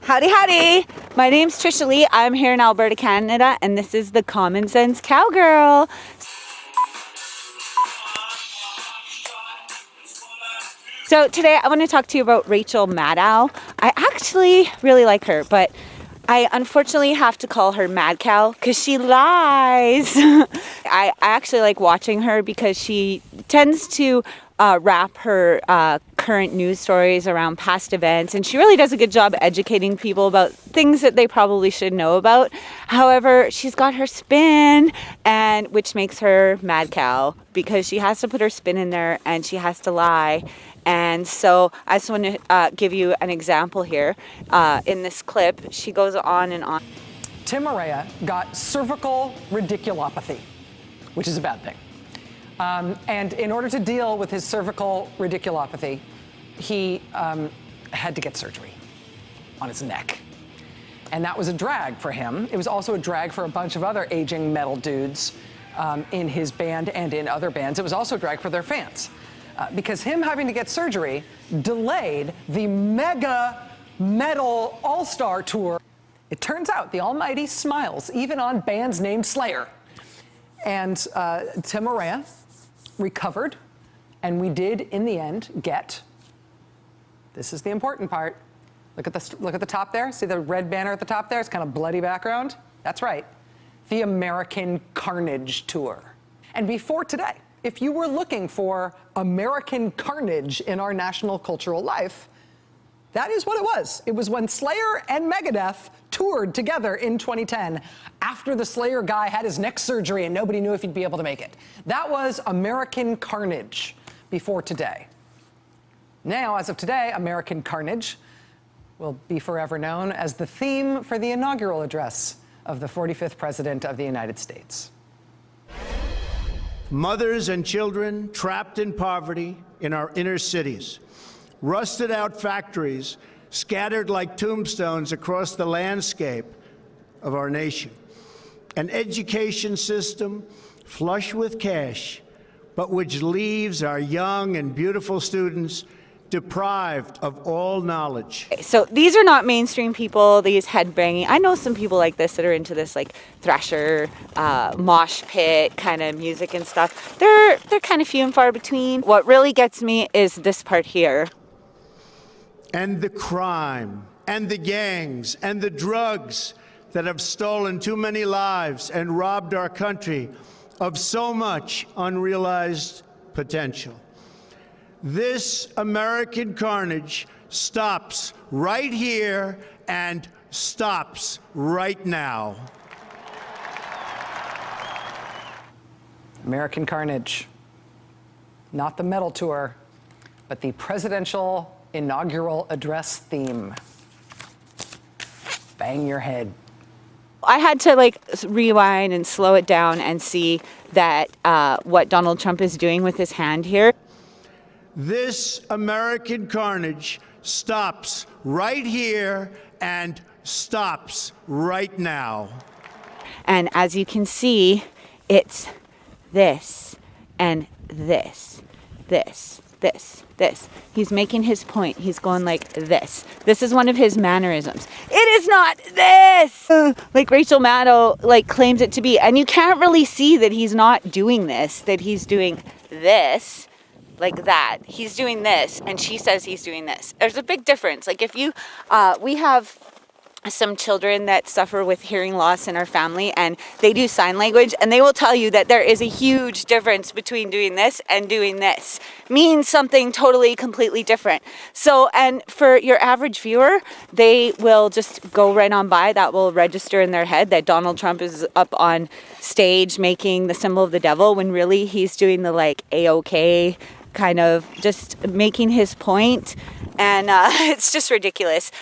Howdy, howdy. My name's Trishaly. I'm here in Alberta, Canada, and this is the Common Sense Cowgirl. So today I want to talk to you about Rachel Madcow. I actually really like her, but I unfortunately have to call her Madcow because she lies. I actually like watching her because she tends to wrap her current news stories around past events, and she really does a good job educating people about things that they probably should know about. However, she's got her spin, and which makes her Madcow because she has to put her spin in there and she has to lie. And so I just want to give you an example here. In this clip, she goes on and on. Tim Morea got cervical radiculopathy, which is a bad thing. And in order to deal with his cervical radiculopathy, he had to get surgery on his neck. And that was a drag for him. It was also a drag for a bunch of other aging metal dudes in his band and in other bands. It was also a drag for their fans. Because him having to get surgery delayed the mega metal all-star tour. It turns out the almighty smiles even on bands named Slayer. And Tim Morea recovered, and we did in the end get, this is the important part, look at the top there, see the red banner at the top there? It's kind of bloody background. That's right, the American Carnage Tour. And before today, if you were looking for American carnage in our national cultural life, that is what it was. It was when Slayer and Megadeth toured together in 2010 after the Slayer guy had his neck surgery and nobody knew if he'd be able to make it. That was American carnage before today. Now, as of today, American carnage will be forever known as the theme for the inaugural address of the 45th President of the United States. Mothers and children trapped in poverty in our inner cities, rusted out factories scattered like tombstones across the landscape of our nation, an education system flush with cash, but which leaves our young and beautiful students deprived of all knowledge. So these are not mainstream people, these headbanging. I know some people like this that are into this like thrasher, mosh pit kind of music and stuff. They're kind of few and far between. What really gets me is this part here. And the crime, and the gangs, and the drugs that have stolen too many lives and robbed our country of so much unrealized potential. This American carnage stops right here and stops right now. American carnage. Not the metal tour, but the presidential inaugural address theme. Bang your head. I had to like rewind and slow it down and see that what Donald Trump is doing with his hand here. This American carnage stops right here and stops right now. And as you can see, it's this and this, this, this, this. He's making his point. He's going like this. This is one of his mannerisms. It is not this! Like Rachel Madcow like claims it to be. And you can't really see that he's not doing this, that he's doing this. Like that. He's doing this, and she says he's doing this. There's a big difference. Like if you, we have some children that suffer with hearing loss in our family, and they do sign language, and they will tell you that there is a huge difference between doing this and doing this. Means something totally, completely different. So, and for your average viewer, they will just go right on by. That will register in their head that Donald Trump is up on stage making the symbol of the devil, when really he's doing the like A-OK kind of just making his point, and it's just ridiculous.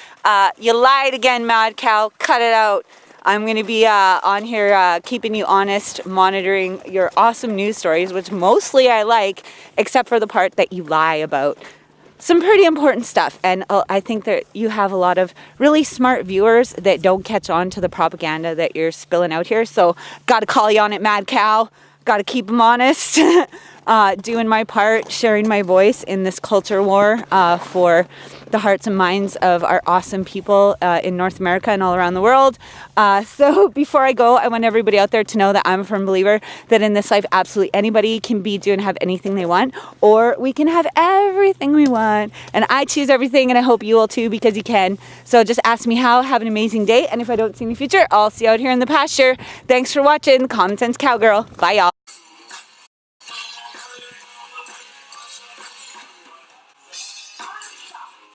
You lied again, Madcow. Cut it out. I'm going to be on here keeping you honest, monitoring your awesome news stories, which mostly I like, except for the part that you lie about some pretty important stuff. And I think that you have a lot of really smart viewers that don't catch on to the propaganda that you're spilling out here. So got to call you on it, Madcow. Got to keep them honest. doing my part, sharing my voice in this culture war for the hearts and minds of our awesome people in North America and all around the world. So before I go, I want everybody out there to know that I'm a firm believer that in this life, absolutely anybody can be, do, and have anything they want, or we can have everything we want. And I choose everything, and I hope you will too, because you can. So just ask me how. Have an amazing day. And if I don't see you in the future, I'll see you out here in the pasture. Thanks for watching. Common Sense Cowgirl. Bye, y'all.